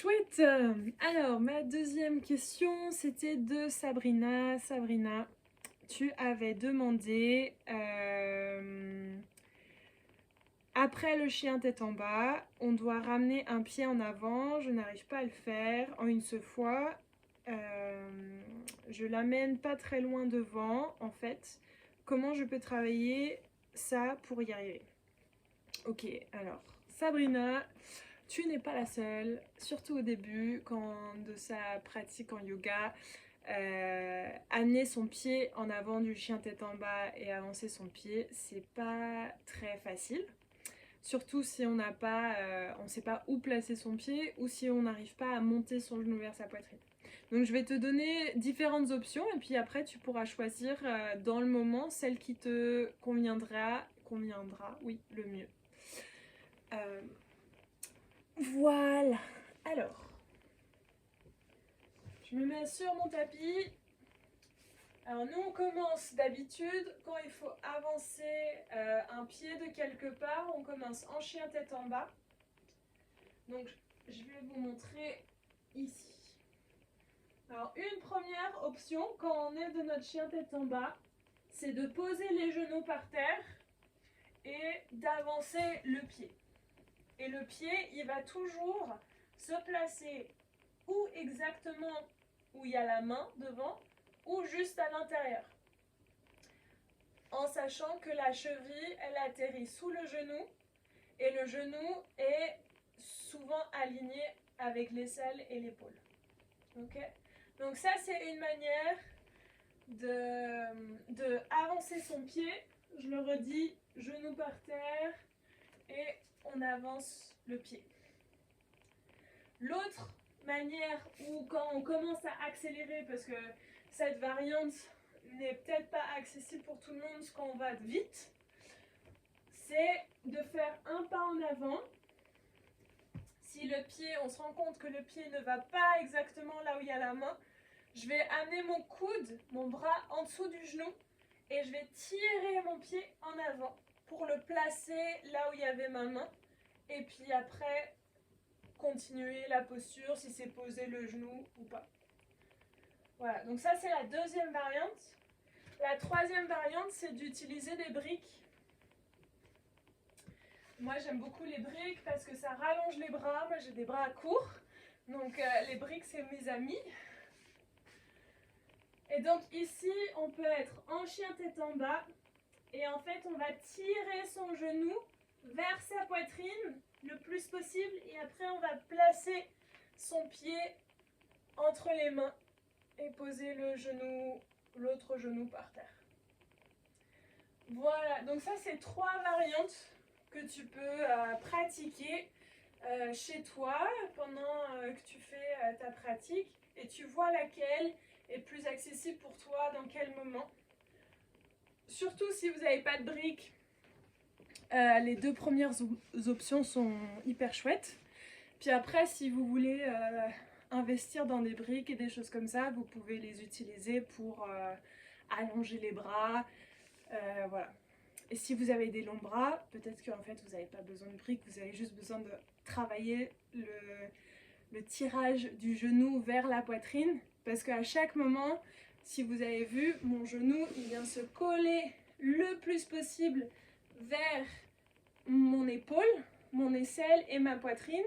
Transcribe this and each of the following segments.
Chouette! Alors, ma deuxième question, c'était de Sabrina. Sabrina, tu avais demandé, après le chien tête en bas, on doit ramener un pied en avant. Je n'arrive pas à le faire en une seule fois. Je l'amène pas très loin devant, en fait. Comment je peux travailler ça pour y arriver? Ok, alors, Sabrina, tu n'es pas la seule, surtout au début, quand de sa pratique en yoga. Amener son pied en avant du chien tête en bas et avancer son pied, c'est pas très facile. Surtout si on n'a pas, on ne sait pas où placer son pied ou si on n'arrive pas à monter son genou vers sa poitrine. Donc je vais te donner différentes options et puis après tu pourras choisir dans le moment celle qui te conviendra, oui, le mieux. Voilà. Alors, je me mets sur mon tapis. Alors nous on commence d'habitude quand il faut avancer un pied de quelque part, on commence en chien tête en bas. Donc je vais vous montrer ici. Alors une première option quand on est de notre chien tête en bas, c'est de poser les genoux par terre et d'avancer le pied. Et le pied, il va toujours se placer ou exactement où il y a la main devant ou juste à l'intérieur. En sachant que la cheville, elle atterrit sous le genou et le genou est souvent aligné avec l'aisselle et l'épaule. Okay. Donc ça, c'est une manière de avancer son pied. Je le redis, genou par terre et on avance le pied. L'autre manière où quand on commence à accélérer, parce que cette variante n'est peut-être pas accessible pour tout le monde quand on va vite, c'est de faire un pas en avant. Si le pied, on se rend compte que le pied ne va pas exactement là où il y a la main, je vais amener mon coude, mon bras en dessous du genou et je vais tirer mon pied en avant pour le placer là où il y avait ma main. Et puis après, continuer la posture, si c'est poser le genou ou pas. Voilà, donc ça c'est la deuxième variante. La troisième variante, c'est d'utiliser des briques. Moi j'aime beaucoup les briques parce que ça rallonge les bras. Moi j'ai des bras courts, donc les briques c'est mes amis. Et donc ici on peut être en chien tête en bas et en fait on va tirer son genou vers sa poitrine le plus possible et après on va placer son pied entre les mains et poser l'autre genou par terre. Voilà, donc ça c'est 3 variantes que tu peux pratiquer chez toi pendant que tu fais ta pratique et tu vois laquelle est plus accessible pour toi dans quel moment. Surtout si vous n'avez pas de briques, les 2 premières options sont hyper chouettes. Puis après, si vous voulez investir dans des briques et des choses comme ça, vous pouvez les utiliser pour allonger les bras. Voilà. Et si vous avez des longs bras, peut-être qu'en fait vous n'avez pas besoin de briques, vous avez juste besoin de travailler le tirage du genou vers la poitrine. Parce qu'à chaque moment, si vous avez vu, mon genou il vient se coller le plus possible vers mon épaule, mon aisselle et ma poitrine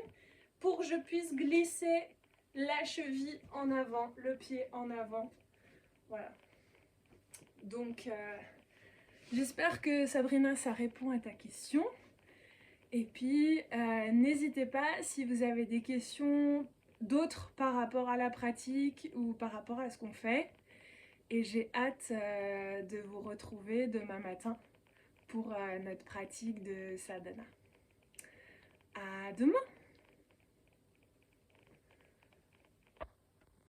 pour que je puisse glisser la cheville en avant, le pied en avant. Voilà. Donc, j'espère que Sabrina, ça répond à ta question. Et puis, n'hésitez pas si vous avez des questions d'autres par rapport à la pratique ou par rapport à ce qu'on fait. Et j'ai hâte de vous retrouver demain matin pour notre pratique de sadhana. À demain!